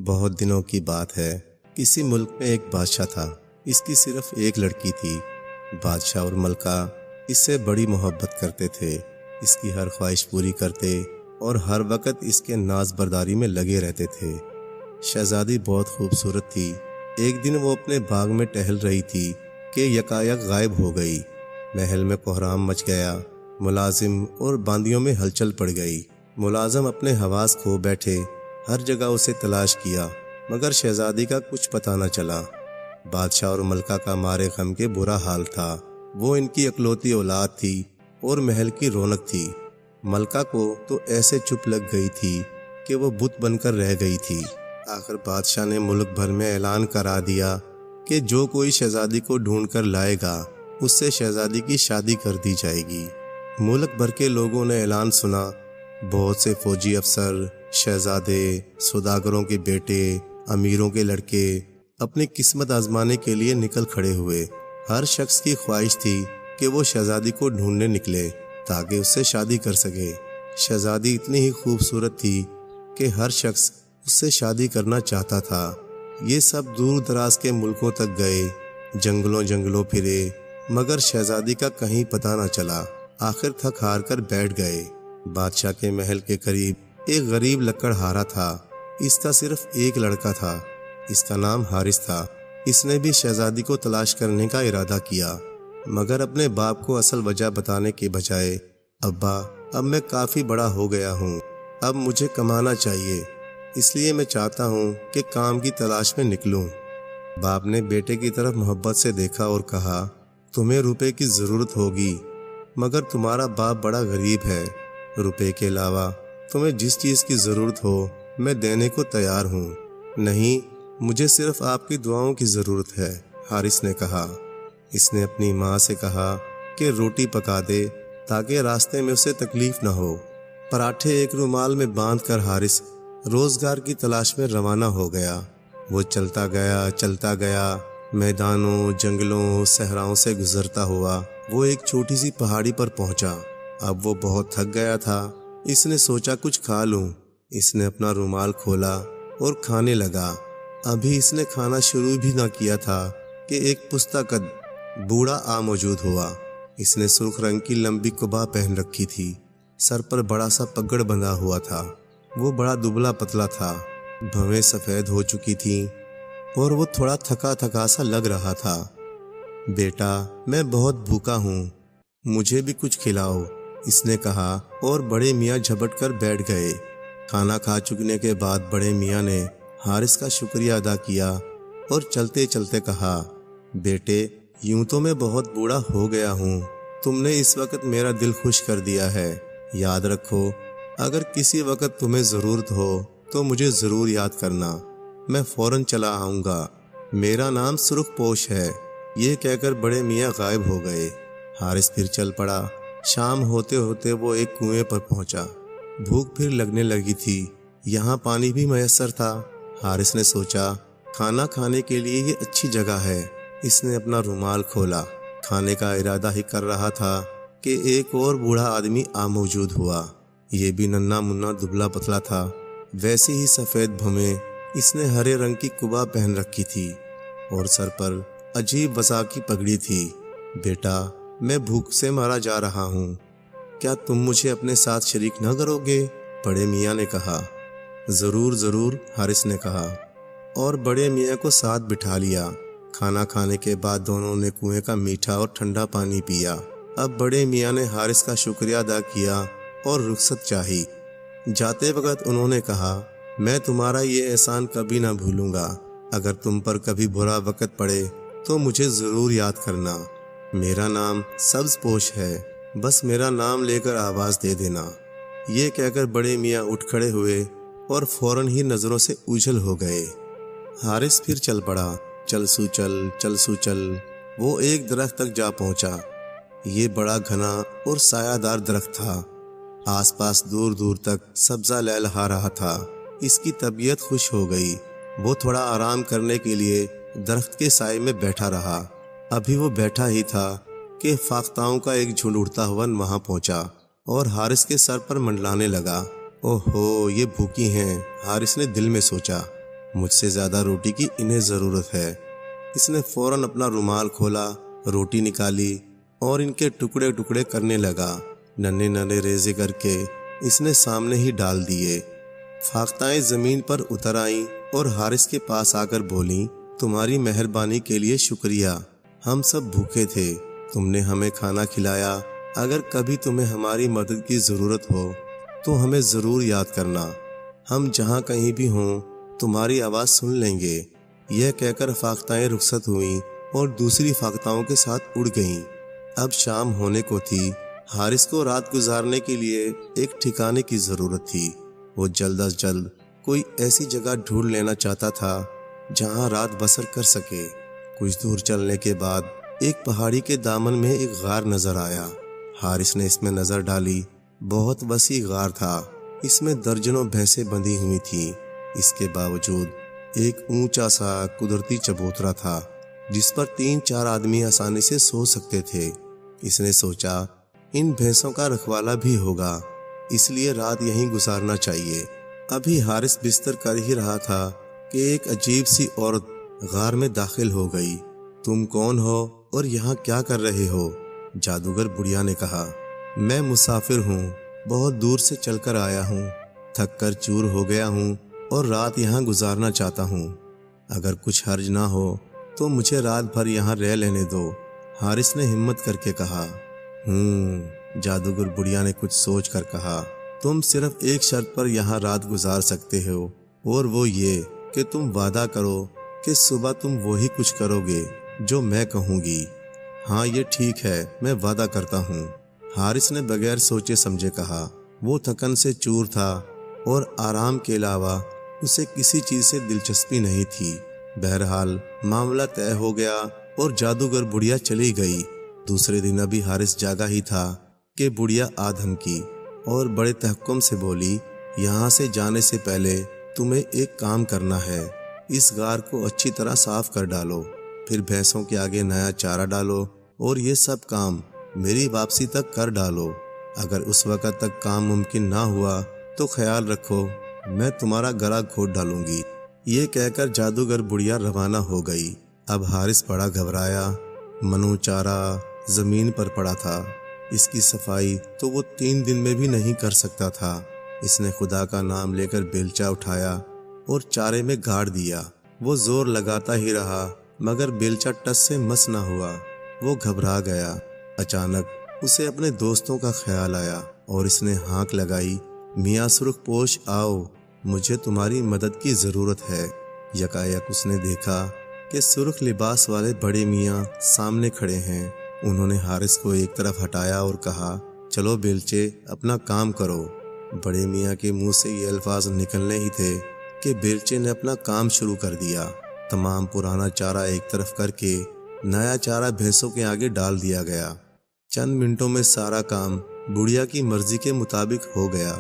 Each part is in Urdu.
بہت دنوں کی بات ہے، کسی ملک میں ایک بادشاہ تھا۔ اس کی صرف ایک لڑکی تھی۔ بادشاہ اور ملکہ اس سے بڑی محبت کرتے تھے، اس کی ہر خواہش پوری کرتے اور ہر وقت اس کے ناز برداری میں لگے رہتے تھے۔ شہزادی بہت خوبصورت تھی۔ ایک دن وہ اپنے باغ میں ٹہل رہی تھی کہ یکایک غائب ہو گئی۔ محل میں کوہرام مچ گیا، ملازم اور باندیوں میں ہلچل پڑ گئی۔ ملازم اپنے حواس کھو بیٹھے، ہر جگہ اسے تلاش کیا، مگر شہزادی کا کچھ پتہ نہ چلا۔ بادشاہ اور ملکہ کا مارے غم کے برا حال تھا۔ وہ ان کی اکلوتی اولاد تھی اور محل کی رونق تھی۔ ملکہ کو تو ایسے چپ لگ گئی تھی کہ وہ بت بن کر رہ گئی تھی۔ آخر بادشاہ نے ملک بھر میں اعلان کرا دیا کہ جو کوئی شہزادی کو ڈھونڈ کر لائے گا اس سے شہزادی کی شادی کر دی جائے گی۔ ملک بھر کے لوگوں نے اعلان سنا۔ بہت سے فوجی افسر، شہزادے، سوداگروں کے بیٹے، امیروں کے لڑکے اپنی قسمت آزمانے کے لیے نکل کھڑے ہوئے۔ ہر شخص کی خواہش تھی کہ وہ شہزادی کو ڈھونڈنے نکلے تاکہ اس سے شادی کر سکے۔ شہزادی اتنی ہی خوبصورت تھی کہ ہر شخص اس سے شادی کرنا چاہتا تھا۔ یہ سب دور دراز کے ملکوں تک گئے، جنگلوں پھرے، مگر شہزادی کا کہیں پتہ نہ چلا۔ آخر تھک ہار کر بیٹھ گئے۔ بادشاہ کے محل کے قریب ایک غریب لکڑہارا تھا۔ اس کا صرف ایک لڑکا تھا، اس کا نام حارث تھا۔ اس نے بھی شہزادی کو تلاش کرنے کا ارادہ کیا، مگر اپنے باپ کو اصل وجہ بتانے کے بجائے، ابا اب میں کافی بڑا ہو گیا ہوں، اب مجھے کمانا چاہیے، اس لیے میں چاہتا ہوں کہ کام کی تلاش میں نکلوں۔ باپ نے بیٹے کی طرف محبت سے دیکھا اور کہا، تمہیں روپے کی ضرورت ہوگی، مگر تمہارا باپ بڑا غریب ہے۔ روپے کے علاوہ تمہیں جس چیز کی ضرورت ہو میں دینے کو تیار ہوں۔ نہیں، مجھے صرف آپ کی دعاؤں کی ضرورت ہے، حارث نے کہا۔ اس نے اپنی ماں سے کہا کہ روٹی پکا دے تاکہ راستے میں اسے تکلیف نہ ہو۔ پراٹھے ایک رومال میں باندھ کر حارث روزگار کی تلاش میں روانہ ہو گیا۔ وہ چلتا گیا، میدانوں، جنگلوں، صحراؤں سے گزرتا ہوا وہ ایک چھوٹی سی پہاڑی پر پہنچا۔ اب وہ بہت تھک گیا تھا۔ اس نے سوچا کچھ کھا لوں۔ اس نے اپنا رومال کھولا اور کھانے لگا۔ ابھی اس نے کھانا شروع بھی نہ کیا تھا کہ ایک پختہ قد بوڑھا آ موجود ہوا۔ اس نے سرخ رنگ کی لمبی قبا پہن رکھی تھی، سر پر بڑا سا پگڑ بندھا ہوا تھا۔ وہ بڑا دبلا پتلا تھا، بھویں سفید ہو چکی تھیں اور وہ تھوڑا تھکا سا لگ رہا تھا۔ بیٹا، میں بہت بھوکا ہوں، مجھے بھی کچھ کھلاؤ، اس نے کہا اور بڑے میاں جھپٹ کر بیٹھ گئے۔ کھانا کھا چکنے کے بعد بڑے میاں نے حارث کا شکریہ ادا کیا اور چلتے چلتے کہا، بیٹے، یوں تو میں بہت بوڑھا ہو گیا ہوں، تم نے اس وقت میرا دل خوش کر دیا ہے۔ یاد رکھو، اگر کسی وقت تمہیں ضرورت ہو تو مجھے ضرور یاد کرنا، میں فوراً چلا آؤں گا۔ میرا نام سرخ پوش ہے۔ یہ کہہ کر بڑے میاں غائب ہو گئے۔ حارث پھر چل پڑا۔ شام ہوتے ہوتے وہ ایک کنویں پر پہنچا۔ بھوک پھر لگنے لگی تھی، یہاں پانی بھی میسر تھا۔ حارث نے سوچا، کھانا کھانے کے لیے یہ اچھی جگہ ہے۔ اس نے اپنا رومال کھولا، کھانے کا ارادہ ہی کر رہا تھا کہ ایک اور بوڑھا آدمی آ موجود ہوا۔ یہ بھی ننھا منا دبلا پتلا تھا، ویسی ہی سفید بھویں۔ اس نے ہرے رنگ کی قبا پہن رکھی تھی اور سر پر عجیب وضع کی پگڑی تھی۔ بیٹا، میں بھوک سے مارا جا رہا ہوں، کیا تم مجھے اپنے ساتھ شریک نہ کرو گے؟ بڑے میاں نے کہا۔ ضرور، حارث نے کہا اور بڑے میاں کو ساتھ بٹھا لیا۔ کھانا کھانے کے بعد دونوں نے کنویں کا میٹھا اور ٹھنڈا پانی پیا۔ اب بڑے میاں نے حارث کا شکریہ ادا کیا اور رخصت چاہی۔ جاتے وقت انہوں نے کہا، میں تمہارا یہ احسان کبھی نہ بھولوں گا۔ اگر تم پر کبھی برا وقت پڑے تو مجھے ضرور یاد کرنا۔ میرا نام سبز پوش ہے، بس میرا نام لے کر آواز دے دینا۔ یہ کہہ کر بڑے میاں اٹھ کھڑے ہوئے اور فوراً ہی نظروں سے اوجھل ہو گئے۔ حارث پھر چل پڑا۔ چل سو چل وہ ایک درخت تک جا پہنچا۔ یہ بڑا گھنا اور سایہ دار درخت تھا۔ آس پاس دور دور تک سبزہ لہلہا رہا تھا۔ اس کی طبیعت خوش ہو گئی۔ وہ تھوڑا آرام کرنے کے لیے درخت کے سائے میں بیٹھا رہا۔ ابھی وہ بیٹھا ہی تھا کہ فاختاؤں کا ایک جھنڈ اڑتا ہوا وہاں پہنچا اور حارث کے سر پر منڈلانے لگا۔ اوہو، یہ بھوکی ہیں، حارث نے دل میں سوچا۔ مجھ سے زیادہ روٹی کی انہیں ضرورت ہے۔ اس نے فوراً اپنا رومال کھولا، روٹی نکالی اور ان کے ٹکڑے ٹکڑے کرنے لگا۔ ننھے ننھے ریزے کر کے اس نے سامنے ہی ڈال دیے۔ فاختائیں زمین پر اتر آئیں اور حارث کے پاس آ کر بولیں، تمہاری مہربانی کے لیے شکریہ، ہم سب بھوکے تھے، تم نے ہمیں کھانا کھلایا۔ اگر کبھی تمہیں ہماری مدد کی ضرورت ہو تو ہمیں ضرور یاد کرنا، ہم جہاں کہیں بھی ہوں تمہاری آواز سن لیں گے۔ یہ کہہ کر فاختائیں رخصت ہوئیں اور دوسری فاختاؤں کے ساتھ اڑ گئیں۔ اب شام ہونے کو تھی۔ حارث کو رات گزارنے کے لیے ایک ٹھکانے کی ضرورت تھی۔ وہ جلد از جلد کوئی ایسی جگہ ڈھونڈ لینا چاہتا تھا جہاں رات بسر کر سکے۔ کچھ دور چلنے کے بعد ایک پہاڑی کے دامن میں ایک غار نظر آیا۔ حارث نے اس میں نظر ڈالی۔ بہت وسیع غار تھا، اس میں درجنوں بھینسیں بندھی ہوئی تھیں۔ اس کے باوجود ایک اونچا سا قدرتی چبوترا تھا جس پر 3-4 آدمی آسانی سے سو سکتے تھے۔ اس نے سوچا ان بھینسوں کا رکھوالا بھی ہوگا، اس لیے رات یہیں گزارنا چاہیے۔ ابھی حارث بستر کر ہی رہا تھا کہ ایک عجیب سی عورت غار میں داخل ہو گئی۔ تم کون ہو اور یہاں کیا کر رہے ہو؟ جادوگر بڑھیا نے کہا، میں مسافر ہوں، بہت دور سے چل کر آیا ہوں، تھک کر چور ہو گیا ہوں اور رات یہاں گزارنا چاہتا ہوں۔ اگر کچھ حرج نہ ہو تو مجھے رات بھر یہاں رہ لینے دو۔ حارث نے ہمت کر کے کہا۔ جادوگر بڑھیا نے کچھ سوچ کر کہا، تم صرف ایک شرط پر یہاں رات گزار سکتے ہو، اور وہ یہ کہ تم وعدہ کرو کہ صبح تم وہی کچھ کرو گے جو میں کہوں گی۔ ہاں یہ ٹھیک ہے، میں وعدہ کرتا ہوں، حارث نے بغیر سوچے سمجھے کہا۔ وہ تھکن سے چور تھا اور آرام کے علاوہ اسے کسی چیز سے دلچسپی نہیں تھی۔ بہرحال معاملہ طے ہو گیا اور جادوگر بڑھیا چلی گئی۔ دوسرے دن ابھی حارث جاگا ہی تھا کہ بڑھیا آ دھمکی اور بڑے تحکم سے بولی، یہاں سے جانے سے پہلے تمہیں ایک کام کرنا ہے، اس غار کو اچھی طرح صاف کر ڈالو، پھر بھینسوں کے آگے نیا چارہ ڈالو اور یہ سب کام میری واپسی تک کر ڈالو۔ اگر اس وقت تک کام ممکن نہ ہوا تو خیال رکھو میں تمہارا گلا گھونٹ ڈالوں گی۔ یہ کہہ کر جادوگر بڑھیا روانہ ہو گئی۔ اب حارث بڑا گھبرایا۔ منو چارہ زمین پر پڑا تھا، اس کی صفائی تو وہ 3 دن میں بھی نہیں کر سکتا تھا۔ اس نے خدا کا نام لے کر بیلچہ اٹھایا اور چارے میں گاڑ دیا۔ وہ زور لگاتا ہی رہا مگر بیلچہ ٹس سے مس نہ ہوا۔ وہ گھبرا گیا۔ اچانک اسے اپنے دوستوں کا خیال آیا اور اس نے ہانک لگائی، میاں سرخ پوش آؤ، مجھے تمہاری مدد کی ضرورت ہے۔ یکایک اس نے دیکھا کہ سرخ لباس والے بڑے میاں سامنے کھڑے ہیں۔ انہوں نے حارث کو ایک طرف ہٹایا اور کہا، چلو بیلچے اپنا کام کرو۔ بڑے میاں کے منہ سے یہ الفاظ نکلنے ہی تھے کہ بیلچے نے اپنا کام شروع کر دیا۔ تمام پرانا چارہ ایک طرف کر کے نیا چارہ بھینسوں کے آگے ڈال دیا گیا۔ چند منٹوں میں سارا کام بڑھیا کی مرضی کے مطابق ہو گیا۔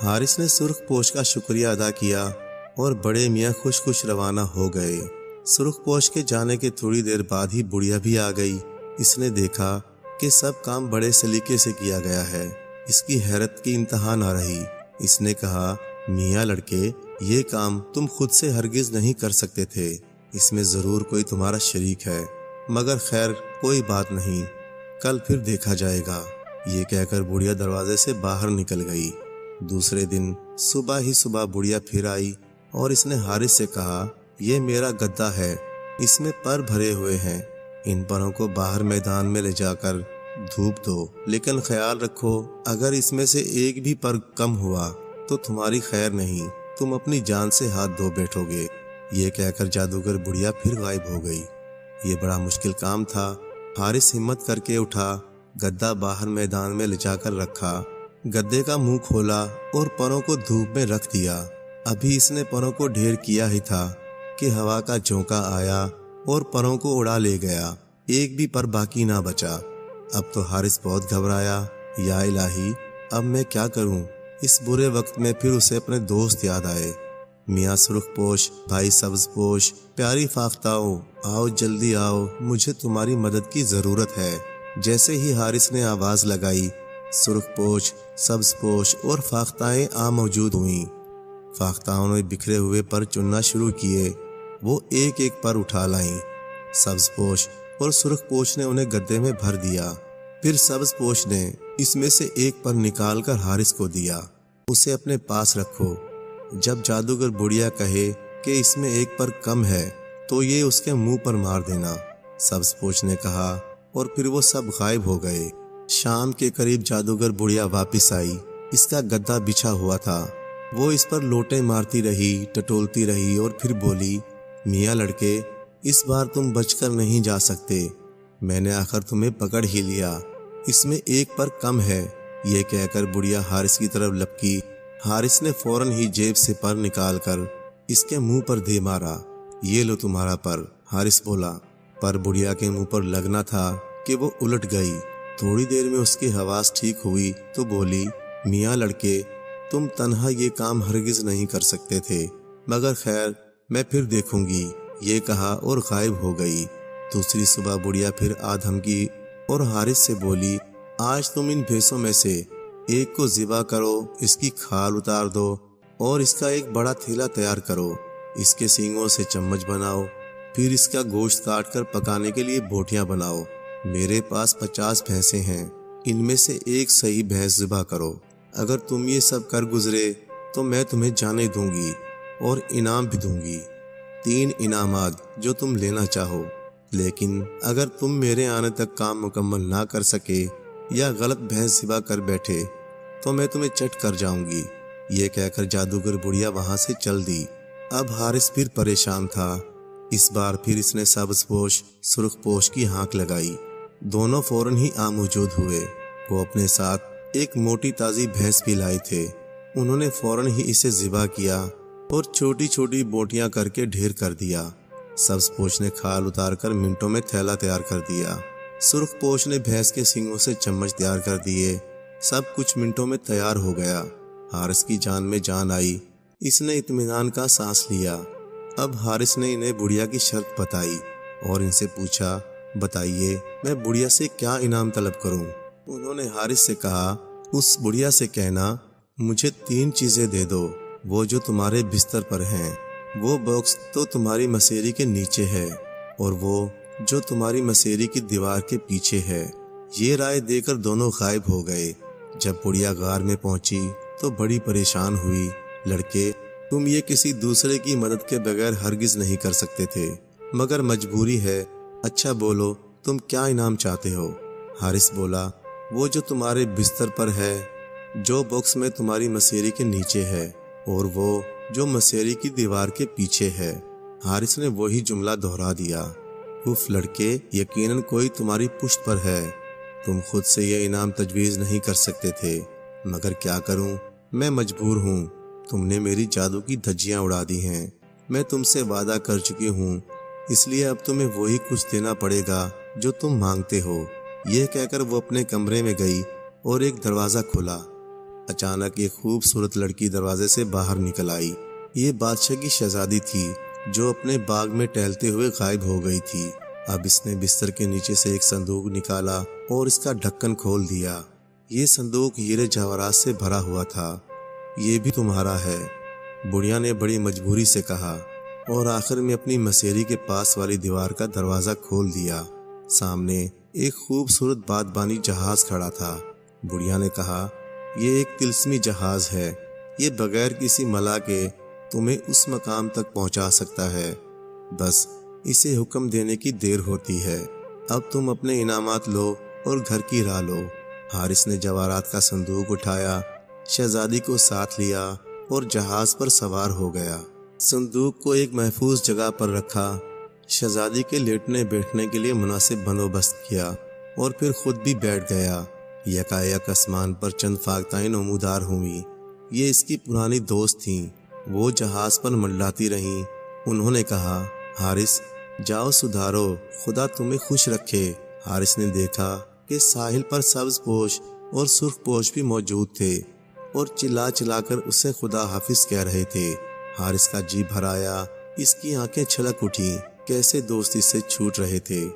حارث نے سرخ پوش کا شکریہ ادا کیا اور بڑے میاں خوش خوش روانہ ہو گئے۔ سرخ پوش کے جانے کے تھوڑی دیر بعد ہی بڑھیا بھی آ گئی۔ اس نے دیکھا کہ سب کام بڑے سلیقے سے کیا گیا ہے۔ اس کی حیرت کی انتہا نہ رہی۔ اس نے کہا، میاں لڑکے، یہ کام تم خود سے ہرگز نہیں کر سکتے تھے، اس میں ضرور کوئی تمہارا شریک ہے، مگر خیر کوئی بات نہیں، کل پھر دیکھا جائے گا۔ یہ کہہ کر بڑھیا دروازے سے باہر نکل گئی۔ دوسرے دن صبح ہی صبح بڑھیا پھر آئی اور اس نے حارث سے کہا، یہ میرا گدا ہے، اس میں پر بھرے ہوئے ہیں، ان پروں کو باہر میدان میں لے جا کر دھوپ دو، لیکن خیال رکھو اگر اس میں سے ایک بھی پر کم ہوا تو تمہاری خیر نہیں، تم اپنی جان سے ہاتھ دھو بیٹھو گے۔ یہ کہہ کر جادوگر بڑھیا پھر غائب ہو گئی۔ یہ بڑا مشکل کام تھا۔ حارث ہمت کر کے اٹھا، گدا باہر میدان میں لے جا کر رکھا، گدے کا منہ کھولا اور پروں کو دھوپ میں رکھ دیا۔ ابھی اس نے پروں کو ڈھیر کیا ہی تھا کہ ہوا کا جھونکا آیا اور پروں کو اڑا لے گیا، ایک بھی پر باقی نہ بچا۔ اب تو حارث بہت گھبرایا۔ یا الہی، اب میں کیا کروں؟ اس برے وقت میں پھر اسے اپنے دوست یاد آئے۔ میاں سرخ پوش، بھائی سبز پوش، پیاری فاختاؤ، آؤ جلدی آؤ، مجھے تمہاری مدد کی ضرورت ہے۔ جیسے ہی حارث نے آواز لگائی، سرخ پوش، سبز پوش اور فاختائیں موجود ہوئیں۔ فاختاؤں نے بکھرے ہوئے پر چننا شروع کیے۔ وہ ایک ایک پر اٹھا لائیں۔ سبز پوش اور سرخ پوش نے انہیں گدے میں بھر دیا۔ پھر سبز پوش نے اس میں سے ایک پر نکال کر حارث کو دیا۔ اسے اپنے پاس رکھو، جب جادوگر بڑھیا کہے کہ اس میں ایک پر کم ہے تو یہ اس کے منہ پر مار دینا، سبز پوش نے کہا، اور پھر وہ سب غائب ہو گئے۔ شام کے قریب جادوگر بڑھیا واپس آئی۔ اس کا گدا بچھا ہوا تھا۔ وہ اس پر لوٹے مارتی رہی، ٹٹولتی رہی اور پھر بولی، میاں لڑکے، اس بار تم بچ کر نہیں جا سکتے، میں نے آخر تمہیں پکڑ ہی لیا، اس میں ایک پر کم ہے۔ یہ کہہ کر بڑھیا حارث کی طرف لپکی۔ حارث نے فوراً ہی جیب سے پر نکال کر اس کے منہ پر دے مارا۔ یہ لو تمہارا پر، حارث بولا۔ پر بڑھیا کے منہ پر لگنا تھا کہ وہ الٹ گئی۔ تھوڑی دیر میں اس کی حواس ٹھیک ہوئی تو بولی، میاں لڑکے، تم تنہا یہ کام ہرگز نہیں کر سکتے تھے، مگر خیر میں پھر دیکھوں گی، یہ کہا اور غائب ہو گئی۔ دوسری صبح بڑھیا پھر آ دھمکی اور حارث سے بولی، آج تم ان بھینسوں میں سے ایک کو ذبح کرو، اس کی کھال اتار دو اور اس کا ایک بڑا تھیلا تیار کرو، اس کے سینگوں سے چمچ بناؤ، پھر اس کا گوشت کاٹ کر پکانے کے لیے بوٹیاں بناؤ۔ میرے پاس 50 بھینسیں ہیں، ان میں سے ایک صحیح بھینس ذبح کرو۔ اگر تم یہ سب کر گزرے تو میں تمہیں جانے دوں گی اور انعام بھی دوں گی، 3 انعامات جو تم لینا چاہو۔ لیکن اگر تم میرے آنے تک کام مکمل نہ کر سکے یا غلط بھینس ذبح کر بیٹھے تو میں تمہیں چٹ کر جاؤں گی۔ یہ کہہ کر جادوگر بڑھیا وہاں سے چل دی۔ اب حارث پھر پریشان تھا۔ اس بار پھر اس نے سبز پوش سرخ پوش کی ہانک لگائی۔ دونوں فوراً ہی آ موجود ہوئے۔ وہ اپنے ساتھ ایک موٹی تازی بھینس بھی لائے تھے۔ انہوں نے فوراً ہی اسے ذبح کیا اور چھوٹی چھوٹی بوٹیاں کر کے ڈھیر کر دیا۔ سبز پوش نے کھال اتار کر منٹوں میں تھیلا تیار کر دیا۔ سرخ پوش نے بھینس کے سینگوں سے چمچ تیار کر دیے۔ سب کچھ منٹوں میں تیار ہو گیا۔ حارث کی جان میں جان آئی۔ اس نے اطمینان کا سانس لیا۔ اب حارث نے انہیں بڑھیا کی شرط بتائی اور ان سے پوچھا، بتائیے میں بڑھیا سے کیا انعام طلب کروں؟ انہوں نے حارث سے کہا، اس بڑھیا سے کہنا مجھے 3 چیزیں دے دو، وہ جو تمہارے بستر پر ہیں، وہ باکس تو تمہاری مسیری کے نیچے ہے اور وہ جو تمہاری مسیری کی دیوار کے پیچھے ہے۔ یہ رائے دے کر دونوں غائب ہو گئے۔ جب بڑھیا غار میں پہنچی تو بڑی پریشان ہوئی۔ لڑکے، تم یہ کسی دوسرے کی مدد کے بغیر ہرگز نہیں کر سکتے تھے، مگر مجبوری ہے۔ اچھا بولو، تم کیا انعام چاہتے ہو؟ حارث بولا، وہ جو تمہارے بستر پر ہے، جو باکس میں تمہاری مسیری کے نیچے ہے، اور وہ جو مسیری کی دیوار کے پیچھے ہے۔ حارث نے وہی جملہ دہرا دیا۔ اف لڑکے، یقیناً کوئی تمہاری پشت پر ہے۔ تم خود سے یہ انعام تجویز نہیں کر سکتے تھے، مگر کیا کروں، میں مجبور ہوں۔ تم نے میری جادو کی دھجیاں اڑا دی ہیں۔ میں تم سے وعدہ کر چکی ہوں، اس لیے اب تمہیں وہی کچھ دینا پڑے گا جو تم مانگتے ہو۔ یہ کہہ کر وہ اپنے کمرے میں گئی اور ایک دروازہ کھولا۔ اچانک ایک خوبصورت لڑکی دروازے سے باہر نکل آئی۔ یہ بادشاہ کی شہزادی تھی جو اپنے باغ میں ٹہلتے ہوئے غائب ہو گئی تھی۔ اب اس نے بستر کے نیچے سے ایک صندوق نکالا اور اس کا ڈھکن کھول دیا۔ یہ صندوق ہیرے جواہرات سے بھرا ہوا تھا۔ یہ بھی تمہارا ہے، بڑھیا نے بڑی مجبوری سے کہا، اور آخر میں اپنی مسیری کے پاس والی دیوار کا دروازہ کھول دیا۔ سامنے ایک خوبصورت بادبانی جہاز کھڑا تھا۔ بڑھیا نے کہا، یہ ایک طلسمی جہاز ہے، یہ بغیر کسی ملا کے تمہیں اس مقام تک پہنچا سکتا ہے، بس اسے حکم دینے کی دیر ہوتی ہے۔ اب تم اپنے انعامات لو اور گھر کی راہ لو۔ حارث نے جواہرات کا صندوق اٹھایا، شہزادی کو ساتھ لیا اور جہاز پر سوار ہو گیا۔ صندوق کو ایک محفوظ جگہ پر رکھا، شہزادی کے لیٹنے بیٹھنے کے لیے مناسب بندوبست کیا اور پھر خود بھی بیٹھ گیا۔ یکایک آسمان پر چند فاختائیں نمودار ہوئیں۔ یہ اس کی پرانی دوست تھیں۔ وہ جہاز پر منڈلاتی رہیں۔ انہوں نے کہا، حارث جاؤ سدھارو، خدا تمہیں خوش رکھے۔ حارث نے دیکھا کہ ساحل پر سبز پوش اور سرخ پوش بھی موجود تھے اور چلا چلا کر اسے خدا حافظ کہہ رہے تھے۔ حارث کا جی بھر آیا، اس کی آنکھیں چھلک اٹھیں، کیسے دوست اس سے چھوٹ رہے تھے،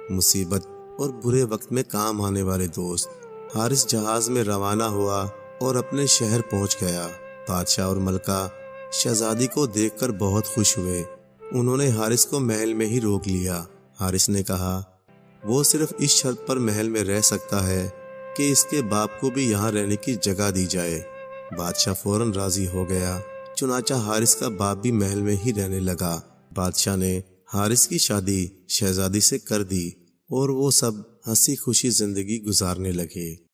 مصیبت اور برے وقت میں کام آنے والے دوست۔ حارث جہاز میں روانہ ہوا اور اپنے شہر پہنچ گیا۔ بادشاہ اور ملکہ شہزادی کو دیکھ کر بہت خوش ہوئے۔ انہوں نے حارث کو محل میں ہی روک لیا۔ حارث نے کہا وہ صرف اس شرط پر محل میں رہ سکتا ہے کہ اس کے باپ کو بھی یہاں رہنے کی جگہ دی جائے۔ بادشاہ فوراً راضی ہو گیا، چنانچہ حارث کا باپ بھی محل میں ہی رہنے لگا۔ بادشاہ نے حارث کی شادی شہزادی سے کر دی اور وہ سب ہنسی خوشی زندگی گزارنے لگے۔